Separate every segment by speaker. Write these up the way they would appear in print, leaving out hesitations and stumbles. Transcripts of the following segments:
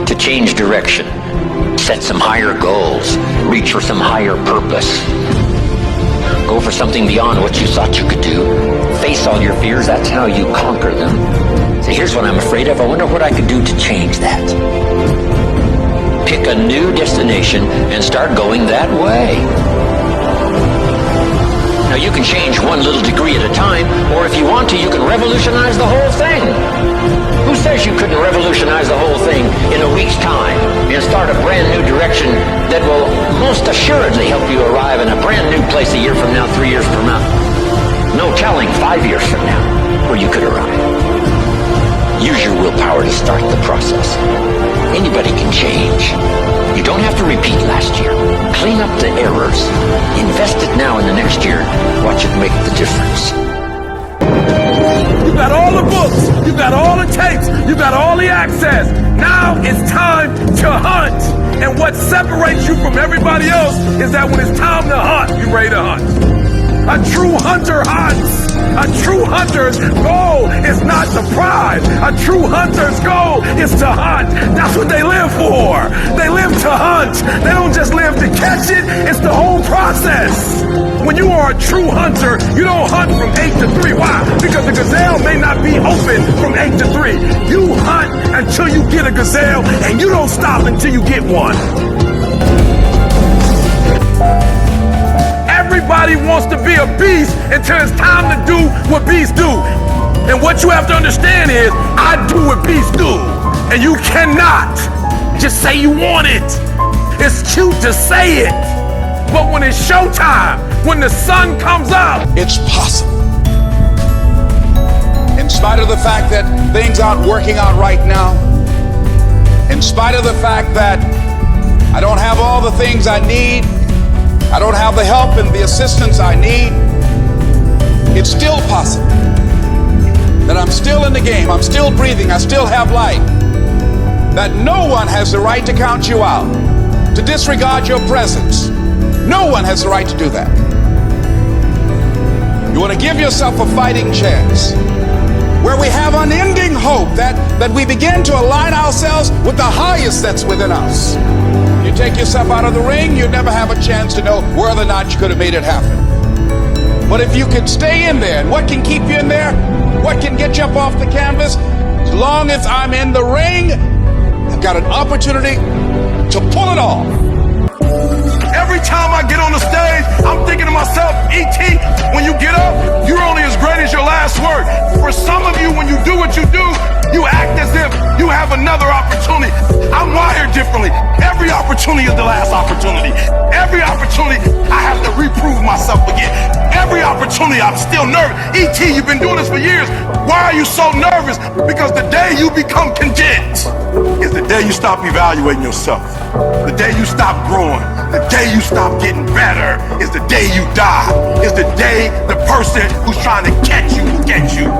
Speaker 1: to change direction, set some higher goals, reach for some higher purpose. Go for something beyond what you thought you could do. Face all your fears, that's how you conquer them. Say, here's what I'm afraid of, I wonder what I could do to change that. Pick a new destination and start going that way. Now you can change one little degree at a time, or if you want to, you can revolutionize the whole thing. Who says you couldn't revolutionize the whole thing in a week's time and start a brand new direction that will most assuredly help you arrive in a brand new place a year from now, 3 years from now? No telling 5 years from now where you could arrive. Use your willpower to start the process. Anybody can change. You don't have to repeat last year. Clean up the errors. Invest it now in the next year. Watch it make the difference.
Speaker 2: You got all the books, you got all the tapes, you got all the access. Now it's time to hunt. And what separates you from everybody else is that when it's time to hunt, you're ready to hunt. A true hunter hunts. A true hunter's goal is not the prize. A true hunter's goal is to hunt. That's what they live for. They live to hunt. They don't just live to catch it. It's the whole process. When you are a true hunter, you don't hunt from 8 to 3. Why? Because the gazelle may not be open from 8 to 3. You hunt until you get a gazelle, and you don't stop until you get one. Everybody wants to be a beast until it's time to do what beasts do. And what you have to understand is, I do what beasts do. And you cannot just say you want it. It's cute to say it. But when it's showtime, when the sun comes up,
Speaker 3: it's possible. In spite of the fact that things aren't working out right now, in spite of the fact that I don't have all the things I need, I don't have the help and the assistance I need, it's still possible that I'm still in the game, I'm still breathing, I still have life, that no one has the right to count you out, to disregard your presence. No one has the right to do that. You want to give yourself a fighting chance where we have unending hope that we begin to align ourselves with the highest that's within us. You take yourself out of the ring, you never have a chance to know whether or not you could have made it happen. But if you can stay in there, and what can keep you in there? What can get you up off the canvas? As long as I'm in the ring, I've got an opportunity to pull it off.
Speaker 2: every time I get on the stage, I'm thinking to myself, E.T., when you get up, you're only as great as your last word. For some of you, when you do what you do, you act as if you have another opportunity. I'm wired differently. Every opportunity is the last opportunity. Every opportunity, I have to reprove myself again. Every opportunity, I'm still nervous. E.T., you've been doing this for years. Why are you so nervous? Because the day you become content is the day you stop evaluating yourself. The day you stop growing. The day you stop getting better is the day you die. Is the day the person who's trying to catch you will get you.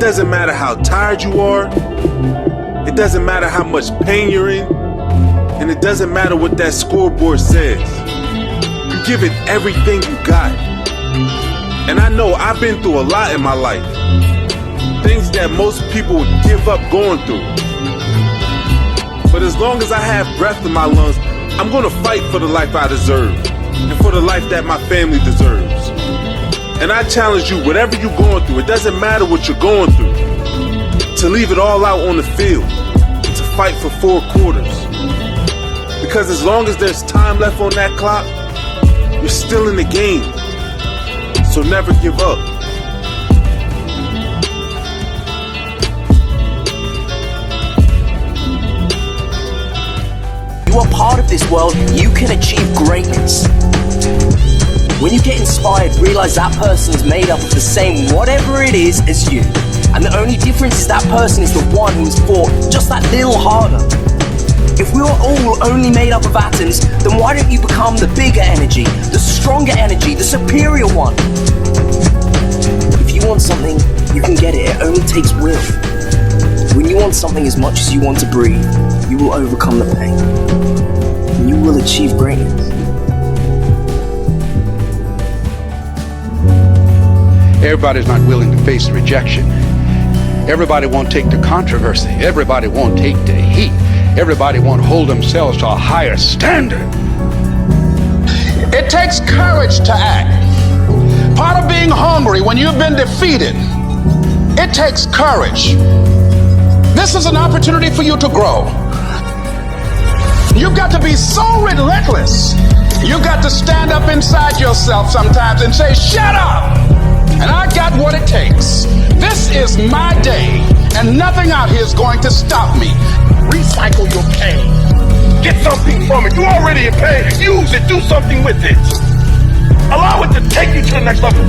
Speaker 4: It doesn't matter how tired you are. It doesn't matter how much pain you're in. And it doesn't matter what that scoreboard says. You give it everything you got. And I know I've been through a lot in my life. Things that most people would give up going through. But as long as I have breath in my lungs, I'm gonna fight for the life I deserve and for the life that my family deserves. And I challenge you, whatever you're going through, it doesn't matter what you're going through, to leave it all out on the field, to fight for 4 quarters. Because as long as there's time left on that clock, you're still in the game. So never give up.
Speaker 5: You are part of this world, you can achieve greatness. When you get inspired, realize that person is made up of the same whatever it is as you. And the only difference is that person is the one who has fought just that little harder. If we were all only made up of atoms, then why don't you become the bigger energy, the stronger energy, the superior one? If you want something, you can get it. It only takes will. When you want something as much as you want to breathe, you will overcome the pain. And you will achieve greatness.
Speaker 3: Everybody's not willing to face rejection. Everybody won't take the controversy. Everybody won't take the heat. Everybody won't hold themselves to a higher standard. It takes courage to act. Part of being hungry when you've been defeated, it takes courage. This is an opportunity for you to grow. You've got to be so relentless. You've got to stand up inside yourself sometimes and say, shut up! And I got what it takes. This is my day, and nothing out here is going to stop me.
Speaker 2: Recycle your pain. Get something from it. You're already in pain. Use it. Do something with it. Allow it to take you to the next level.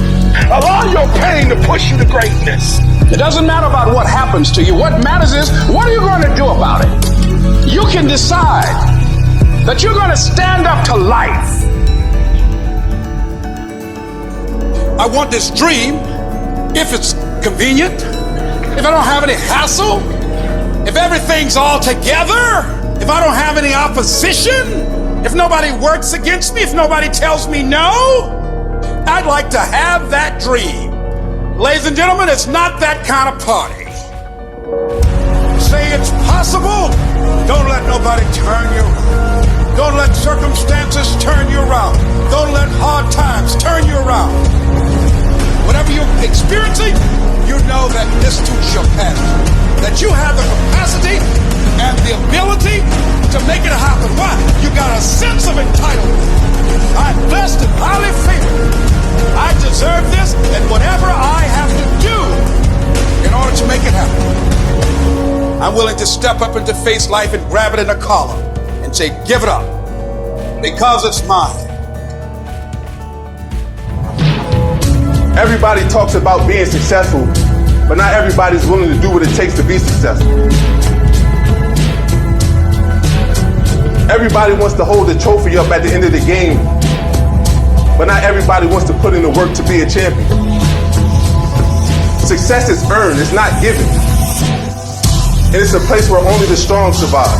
Speaker 2: Allow your pain to push you to greatness.
Speaker 3: It doesn't matter about what happens to you. What matters is, what are you going to do about it? You can decide that you're going to stand up to life. I want this dream if it's convenient, if I don't have any hassle, if everything's all together, if I don't have any opposition, if nobody works against me, if nobody tells me no. I'd like to have that dream. Ladies and gentlemen, it's not that kind of party. Say it's possible. Don't let nobody turn you around. Don't let circumstances turn you around. Don't let hard times turn you around. Whatever you're experiencing, you know that this too shall pass. That you have the capacity and the ability to make it happen. Why? You got a sense of entitlement. I'm blessed and highly favored. I deserve this, and whatever I have to do in order to make it happen, I'm willing to step up and to face life and grab it in a collar and say, give it up, because it's mine.
Speaker 4: Everybody talks about being successful, but not everybody's willing to do what it takes to be successful. Everybody wants to hold the trophy up at the end of the game, but not everybody wants to put in the work to be a champion. Success is earned, it's not given. And it's a place where only the strong survive.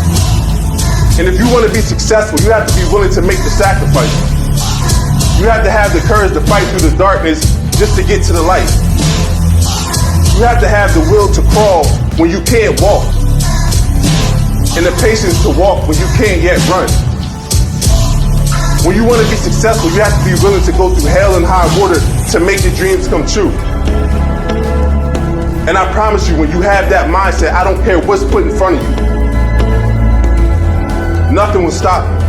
Speaker 4: And if you want to be successful, you have to be willing to make the sacrifice. You have to have the courage to fight through the darkness just to get to the light. You have to have the will to crawl when you can't walk, and the patience to walk when you can't yet run. When you want to be successful, you have to be willing to go through hell and high water to make your dreams come true. And I promise you, when you have that mindset, I don't care what's put in front of you, nothing will stop you.